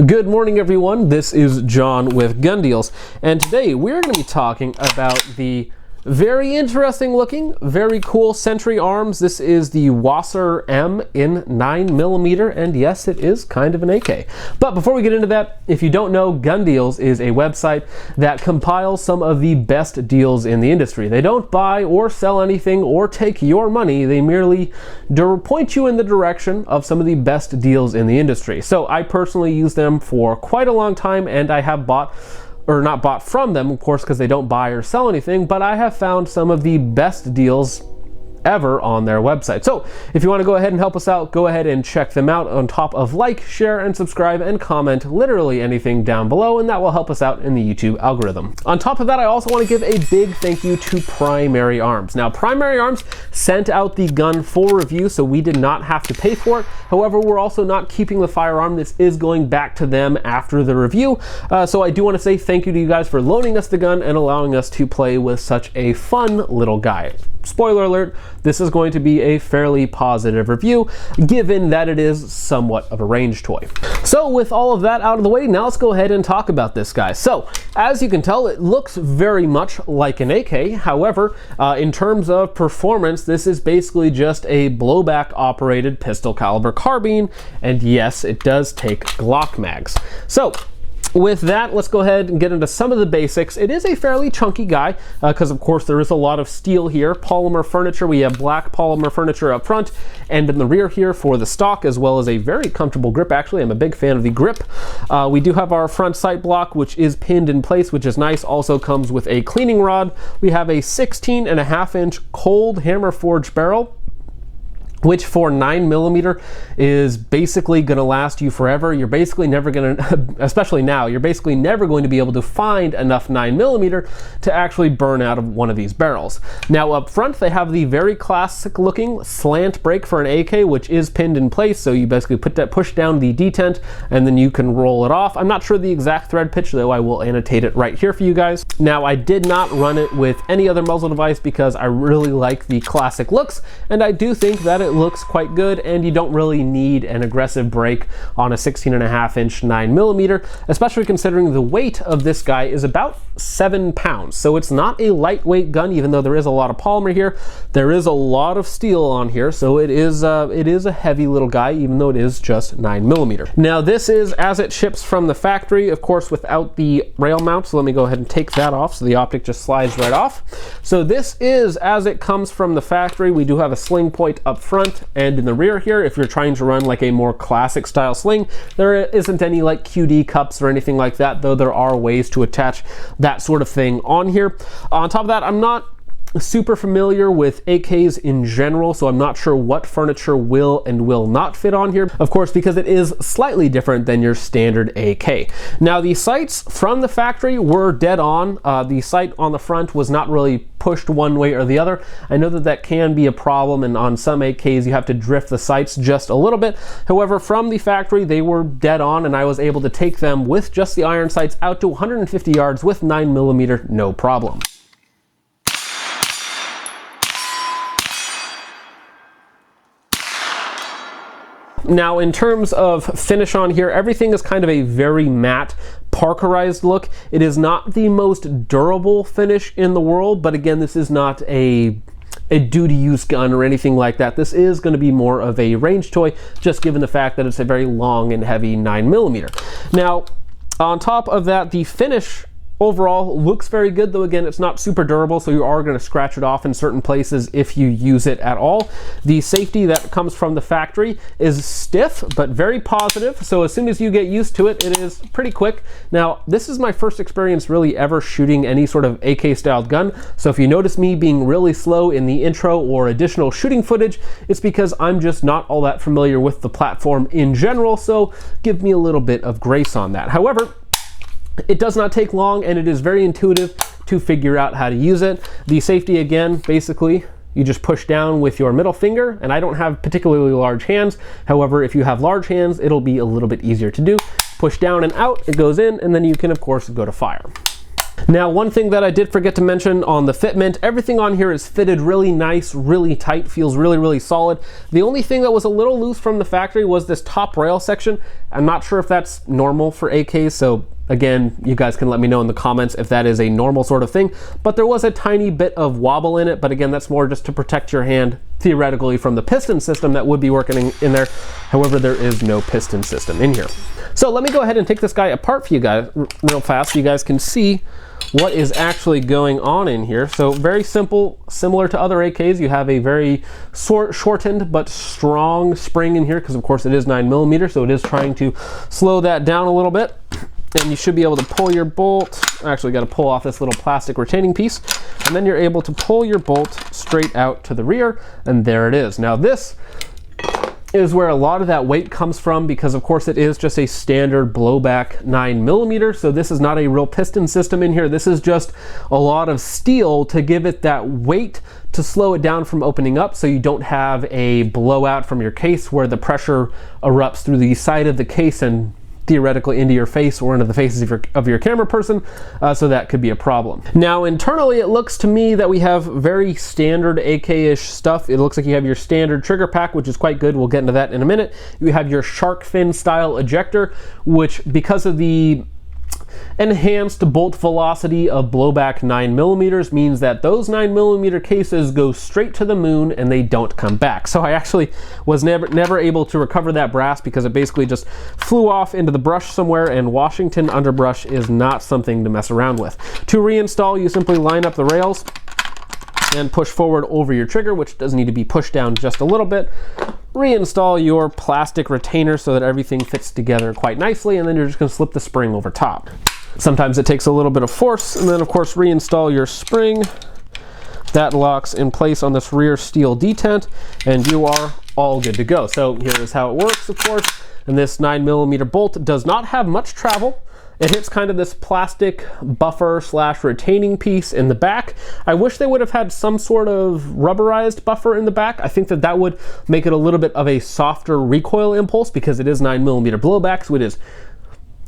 Good morning, everyone. This is John with Gun Deals, and today we're going to be talking about the very interesting looking, very cool Century arms. This is the WASR-M in 9mm, and yes, it is kind of an AK. But before we get into that, if you don't know, Gun Deals is a website that compiles some of the best deals in the industry. They don't buy or sell anything or take your money. They merely point you in the direction of some of the best deals in the industry. So I personally use them for quite a long time, and I have not bought from them, of course, because they don't buy or sell anything, but I have found some of the best deals ever on their website. So if you want to go ahead and help us out, go ahead and check them out on top of like, share, and subscribe, and comment literally anything down below, and that will help us out in the YouTube algorithm. On top of that, I also want to give a big thank you to Primary Arms. Now, Primary Arms sent out the gun for review, so we did not have to pay for it. However, we're also not keeping the firearm. This is going back to them after the review. So I do want to say thank you to you guys for loaning us the gun and allowing us to play with such a fun little guy. Spoiler alert, this is going to be a fairly positive review, given that it is somewhat of a range toy. So with all of that out of the way, now let's go ahead and talk about this guy. So as you can tell, it looks very much like an AK. However, in terms of performance, this is basically just a blowback operated pistol caliber carbine. And yes, it does take Glock mags. So with that, let's go ahead and get into some of the basics. It is a fairly chunky guy because of course there is a lot of steel here. Polymer furniture, we have black polymer furniture up front and in the rear here for the stock, as well as a very comfortable grip. Actually, I'm a big fan of the grip. We do have our front sight block, which is pinned in place, which is nice. Also comes with a cleaning rod. We have a 16.5-inch cold hammer forged barrel, which for 9mm is basically going to last you forever. You're basically never going to, especially now, you're basically never going to be able to find enough 9mm to actually burn out of one of these barrels. Now up front, they have the very classic looking slant brake for an AK, which is pinned in place. So you basically push down the detent and then you can roll it off. I'm not sure the exact thread pitch, though I will annotate it right here for you guys. Now I did not run it with any other muzzle device because I really like the classic looks, and I do think that it looks quite good, and you don't really need an aggressive brake on a 16.5-inch 9mm, especially considering the weight of this guy is about 7 pounds. So it's not a lightweight gun, even though there is a lot of polymer here. There is a lot of steel on here, so it is a heavy little guy, even though it is just 9mm. Now this is as it ships from the factory, of course, without the rail mount. So let me go ahead and take that off, so the optic just slides right off. So this is as it comes from the factory. We do have a sling point up front and in the rear here. If you're trying to run like a more classic style sling, there isn't any like QD cups or anything like that, though there are ways to attach that sort of thing on here. On top of that, I'm not super familiar with AKs in general, so I'm not sure what furniture will and will not fit on here, of course, because it is slightly different than your standard AK. Now the sights from the factory were dead on. The sight on the front was not really pushed one way or the other. I know that can be a problem, and on some AKs you have to drift the sights just a little bit. However, from the factory they were dead on, and I was able to take them with just the iron sights out to 150 yards with 9mm, no problem. Now, in terms of finish on here, everything is kind of a very matte, parkerized look. It is not the most durable finish in the world, but again, this is not a duty use gun or anything like that. This is going to be more of a range toy, just given the fact that it's a very long and heavy 9mm. Now, on top of that, the finish overall looks very good, though again, it's not super durable, so you are going to scratch it off in certain places if you use it at all. The safety that comes from the factory is stiff but very positive, so as soon as you get used to it, it is pretty quick. Now this is my first experience really ever shooting any sort of AK styled gun, so if you notice me being really slow in the intro or additional shooting footage, it's because I'm just not all that familiar with the platform in general, so give me a little bit of grace on that. However, it does not take long, and it is very intuitive to figure out how to use it. The safety, again, basically, you just push down with your middle finger, and I don't have particularly large hands. However, if you have large hands, it'll be a little bit easier to do. Push down and out, it goes in, and then you can, of course, go to fire. Now, one thing that I did forget to mention on the fitment, everything on here is fitted really nice, really tight, feels really, really solid. The only thing that was a little loose from the factory was this top rail section. I'm not sure if that's normal for AKs, so again, you guys can let me know in the comments if that is a normal sort of thing, but there was a tiny bit of wobble in it, but again, that's more just to protect your hand theoretically from the piston system that would be working in there. However, there is no piston system in here. So let me go ahead and take this guy apart for you guys real fast so you guys can see what is actually going on in here. So very simple, similar to other AKs, you have a very shortened but strong spring in here because of course it is 9mm, so it is trying to slow that down a little bit. And you should be able to pull your bolt. Actually, got to pull off this little plastic retaining piece, and then you're able to pull your bolt straight out to the rear, and there it is. Now this is where a lot of that weight comes from because of course it is just a standard blowback 9mm, so this is not a real piston system in here. This is just a lot of steel to give it that weight to slow it down from opening up so you don't have a blowout from your case where the pressure erupts through the side of the case and theoretically into your face or into the faces of your camera person, so that could be a problem. Now internally it looks to me that we have very standard AK-ish stuff. It looks like you have your standard trigger pack, which is quite good. We'll get into that in a minute. You have your shark fin style ejector, which because of the enhanced bolt velocity of blowback 9mm means that those 9mm cases go straight to the moon and they don't come back. So I actually was never able to recover that brass because it basically just flew off into the brush somewhere, and Washington underbrush is not something to mess around with. To reinstall, you simply line up the rails and push forward over your trigger, which does need to be pushed down just a little bit. Reinstall your plastic retainer so that everything fits together quite nicely, and then you're just going to slip the spring over top. Sometimes it takes a little bit of force, and then of course reinstall your spring. That locks in place on this rear steel detent, and you are all good to go. So here is how it works, of course, and this 9mm bolt does not have much travel. It hits kind of this plastic buffer / retaining piece in the back. I wish they would have had some sort of rubberized buffer in the back. I think that that would make it a little bit of a softer recoil impulse because it is 9mm blowback, so it is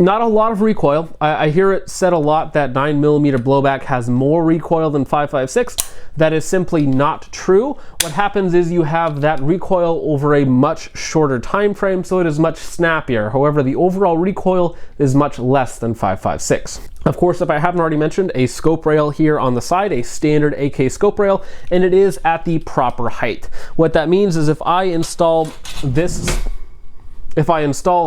not a lot of recoil. I hear it said a lot that 9mm blowback has more recoil than 5.56. That is simply not true. What happens is you have that recoil over a much shorter time frame, so it is much snappier. However, the overall recoil is much less than 5.56. Of course, if I haven't already mentioned, a scope rail here on the side, a standard AK scope rail, and it is at the proper height. What that means is if I install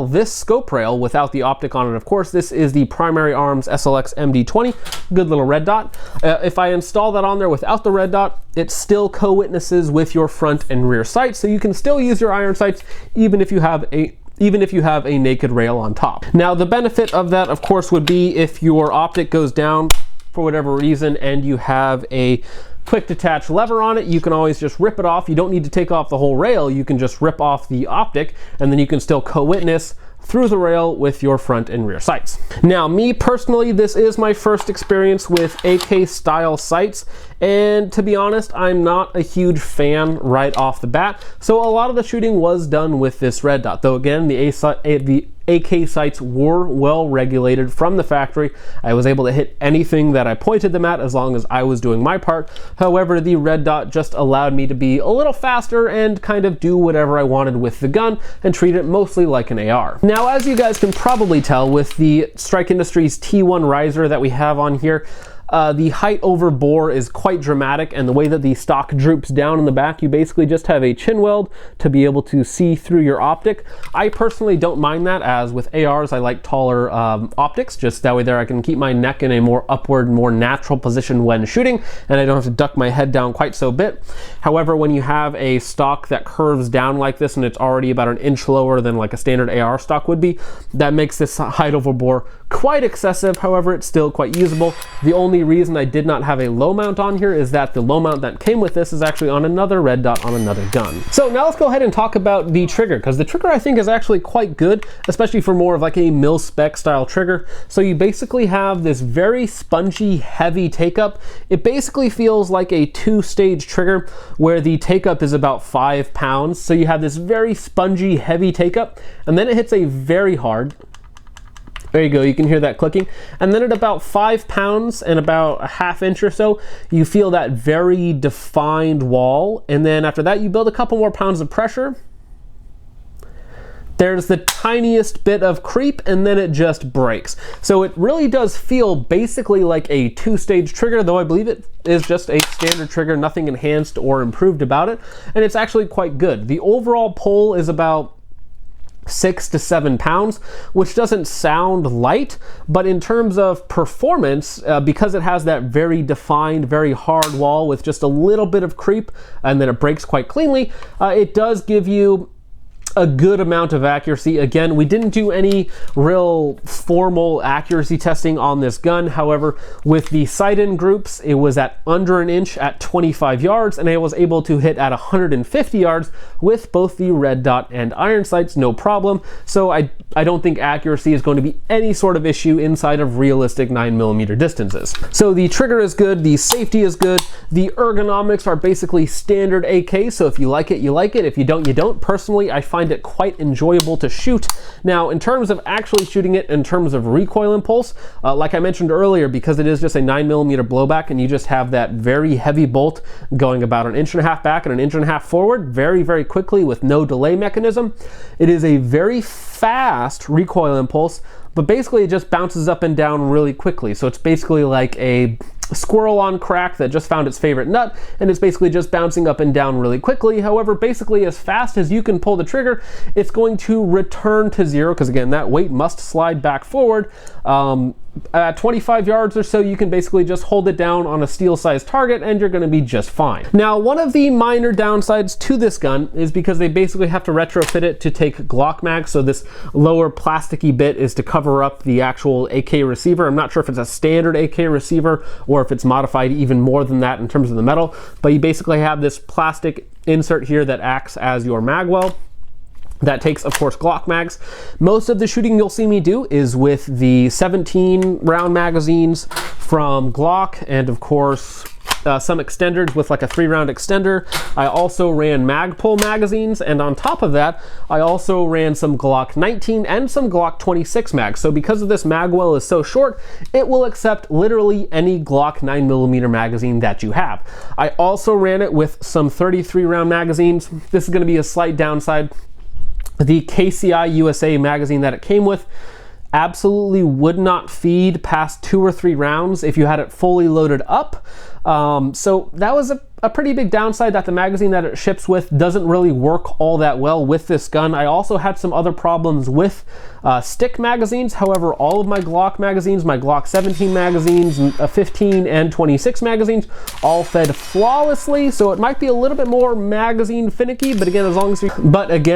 this scope rail without the optic on it, of course, this is the Primary Arms SLX MD20, good little red dot. If I install that on there without the red dot, it still co-witnesses with your front and rear sights, so you can still use your iron sights even if you have a naked rail on top. Now, the benefit of that, of course, would be if your optic goes down for whatever reason and you have a quick detach lever on it, you can always just rip it off. You don't need to take off the whole rail. You can just rip off the optic, and then you can still co-witness through the rail with your front and rear sights. Now, me personally, this is my first experience with AK style sights, and to be honest, I'm not a huge fan right off the bat. So a lot of the shooting was done with this red dot, though again, the AK sights were well regulated from the factory. I was able to hit anything that I pointed them at as long as I was doing my part. However, the red dot just allowed me to be a little faster and kind of do whatever I wanted with the gun and treat it mostly like an AR. Now, as you guys can probably tell with the Strike Industries T1 riser that we have on here, the height over bore is quite dramatic, and the way that the stock droops down in the back, you basically just have a chin weld to be able to see through your optic. I personally don't mind that, as with ARs I like taller optics, just that way there I can keep my neck in a more upward, more natural position when shooting, and I don't have to duck my head down quite so bit. However, when you have a stock that curves down like this and it's already about an inch lower than like a standard AR stock would be, that makes this height over bore quite excessive. However, it's still quite usable. The only reason I did not have a low mount on here is that the low mount that came with this is actually on another red dot on another gun. So now let's go ahead and talk about the trigger, because the trigger I think is actually quite good, especially for more of like a mil-spec style trigger. So you basically have this very spongy, heavy take-up. It basically feels like a two-stage trigger where the take-up is about 5 pounds. So you have this very spongy, heavy take-up, and then it hits a very hard There you go, you can hear that clicking. And then at about 5 pounds and about a ½ inch or so, you feel that very defined wall. And then after that, you build a couple more pounds of pressure. There's the tiniest bit of creep, and then it just breaks. So it really does feel basically like a 2-stage trigger, though I believe it is just a standard trigger, nothing enhanced or improved about it. And it's actually quite good. The overall pull is about 6 to 7 pounds, which doesn't sound light, but in terms of performance, because it has that very defined, very hard wall with just a little bit of creep, and then it breaks quite cleanly, it does give you a good amount of accuracy. Again, we didn't do any real formal accuracy testing on this gun. However, with the sight-in groups, it was at under an inch at 25 yards, and I was able to hit at 150 yards with both the red dot and iron sights, no problem. So I don't think accuracy is going to be any sort of issue inside of realistic 9mm distances. So the trigger is good, the safety is good, the ergonomics are basically standard AK, so if you like it, you like it. If you don't, you don't. Personally, I find it quite enjoyable to shoot. Now, in terms of actually shooting it, in terms of recoil impulse, like I mentioned earlier, because it is just a 9mm blowback and you just have that very heavy bolt going about 1.5 inches back and 1.5 inches forward very, very quickly with no delay mechanism, it is a very fast recoil impulse, but basically it just bounces up and down really quickly. So it's basically like a squirrel on crack that just found its favorite nut, and it's basically just bouncing up and down really quickly. However, basically as fast as you can pull the trigger, it's going to return to zero, because again, that weight must slide back forward. At 25 yards or so, you can basically just hold it down on a steel-sized target and you're going to be just fine. Now, one of the minor downsides to this gun is because they basically have to retrofit it to take Glock mags, so this lower plasticky bit is to cover up the actual AK receiver. I'm not sure if it's a standard AK receiver or if it's modified even more than that in terms of the metal, but you basically have this plastic insert here that acts as your mag well. That takes, of course, Glock mags. Most of the shooting you'll see me do is with the 17-round magazines from Glock, and of course some extenders with like a 3-round extender. I also ran Magpul magazines, and on top of that, I also ran some Glock 19 and some Glock 26 mags. So because of this magwell is so short, it will accept literally any Glock 9mm magazine that you have. I also ran it with some 33-round magazines. This is going to be a slight downside. The KCI USA magazine that it came with absolutely would not feed past 2 or 3 rounds if you had it fully loaded up. So that was a pretty big downside, that the magazine that it ships with doesn't really work all that well with this gun. I also had some other problems with stick magazines. However, all of my Glock magazines, my Glock 17 magazines, 15 and 26 magazines, all fed flawlessly. So it might be a little bit more magazine finicky, but again,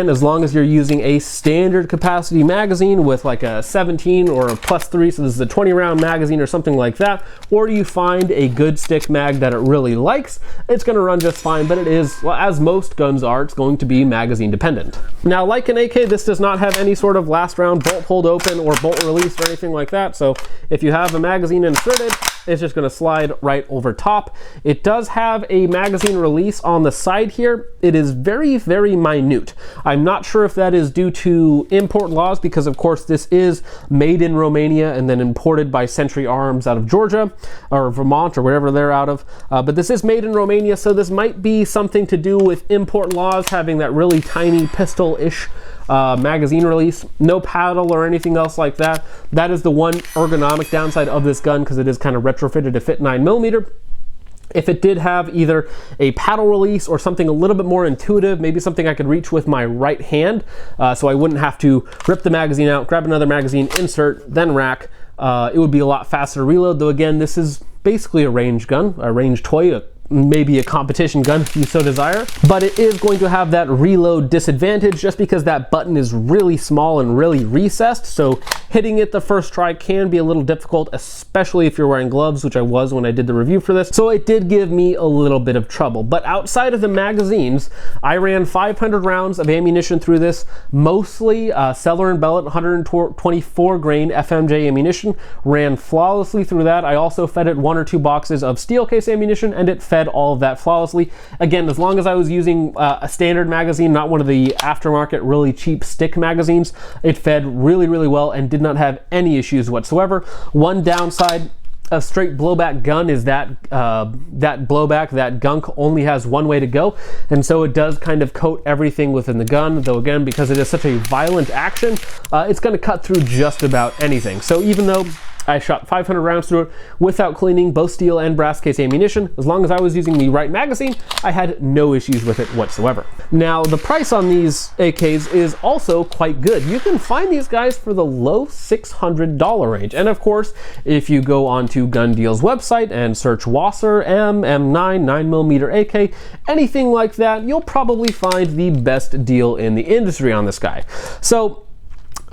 as long as you're using a standard capacity magazine with like a 17 or a +3, so this is a 20-round magazine or something like that, or you find a good stick mag that it really likes, it's going to run just fine. But it is, well, as most guns are, it's going to be magazine dependent. Now, like an AK, this does not have any sort of last round bolt hold open or bolt release or anything like that. So if you have a magazine inserted, it's just going to slide right over top. It does have a magazine release on the side here. It is very, very minute. I'm not sure if that is due to import laws, because of course this is made in Romania and then imported by Century Arms out of Georgia or Vermont or wherever they're out of. But this is made in Romania, so this might be something to do with import laws, having that really tiny pistol-ish magazine release. No paddle or anything else like that. That is the one ergonomic downside of this gun, because it is kind of retrofitted to fit 9mm. If it did have either a paddle release or something a little bit more intuitive, maybe something I could reach with my right hand, so I wouldn't have to rip the magazine out, grab another magazine, insert, then rack, it would be a lot faster to reload. Though again, this is basically a range gun, a range toy, maybe a competition gun if you so desire, but it is going to have that reload disadvantage just because that button is really small and really recessed. So hitting it the first try can be a little difficult, especially if you're wearing gloves, which I was when I did the review for this. So it did give me a little bit of trouble. But outside of the magazines, I ran 500 rounds of ammunition through this, mostly Cellar & Bellet 124 grain FMJ ammunition. Ran flawlessly through that. I also fed it 1 or 2 boxes of steel case ammunition, and it fed fed all of that flawlessly. Again, as long as I was using a standard magazine, not one of the aftermarket really cheap stick magazines, it fed really, really well and did not have any issues whatsoever. One downside, a straight blowback gun is that that gunk only has one way to go, and so it does kind of coat everything within the gun, though again, because it is such a violent action, it's going to cut through just about anything. So even though I shot 500 rounds through it without cleaning both steel and brass case ammunition, as long as I was using the right magazine, I had no issues with it whatsoever. Now, the price on these AKs is also quite good. You can find these guys for the low $600 range. And of course, if you go onto Gun Deal's website and search WASR-M, M9, 9mm AK, anything like that, you'll probably find the best deal in the industry on this guy. So,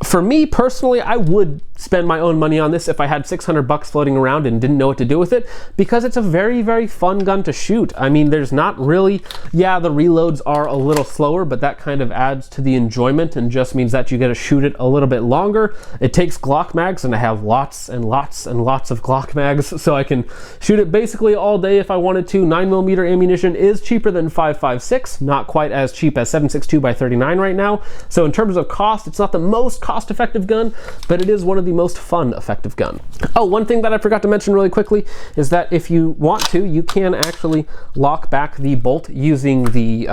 for me personally, I would spend my own money on this if I had 600 bucks floating around and didn't know what to do with it, because it's a very, very fun gun to shoot. I mean, there's not really, yeah, the reloads are a little slower, but that kind of adds to the enjoyment and just means that you get to shoot it a little bit longer. It takes Glock mags, and I have lots and lots and lots of Glock mags, so I can shoot it basically all day if I wanted to. 9mm ammunition is cheaper than 5.56, not quite as cheap as 7.62 by 39 right now. So in terms of cost, it's not the most cost-effective gun, but it is one of the most fun effective gun. Oh, one thing that I forgot to mention really quickly is that if you want to, you can actually lock back the bolt using the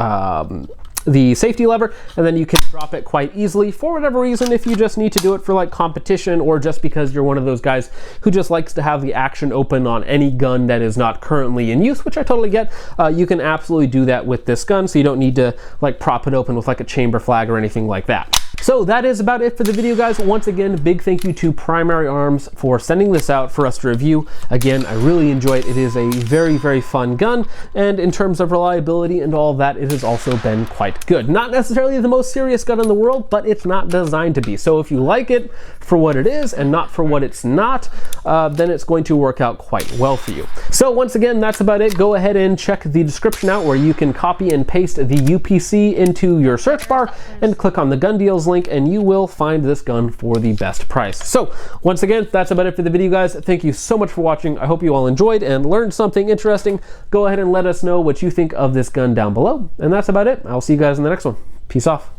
safety lever, and then you can drop it quite easily for whatever reason, if you just need to do it for like competition, or just because you're one of those guys who just likes to have the action open on any gun that is not currently in use, which I totally get. You can absolutely do that with this gun, so you don't need to like prop it open with like a chamber flag or anything like that. So that is about it for the video, guys. Once again, big thank you to Primary Arms for sending this out for us to review. Again, I really enjoy it. It is a very, very fun gun, and in terms of reliability and all of that, it has also been quite good. Not necessarily the most serious gun in the world, but it's not designed to be. So if you like it for what it is and not for what it's not, then it's going to work out quite well for you. So once again, that's about it. Go ahead and check the description out where you can copy and paste the UPC into your search bar and click on the Gun Deals link, and you will find this gun for the best price. So once again, that's about it for the video, guys. Thank you so much for watching. I hope you all enjoyed and learned something interesting. Go ahead and let us know what you think of this gun down below. And that's about it. I'll see you guys in the next one. Peace off.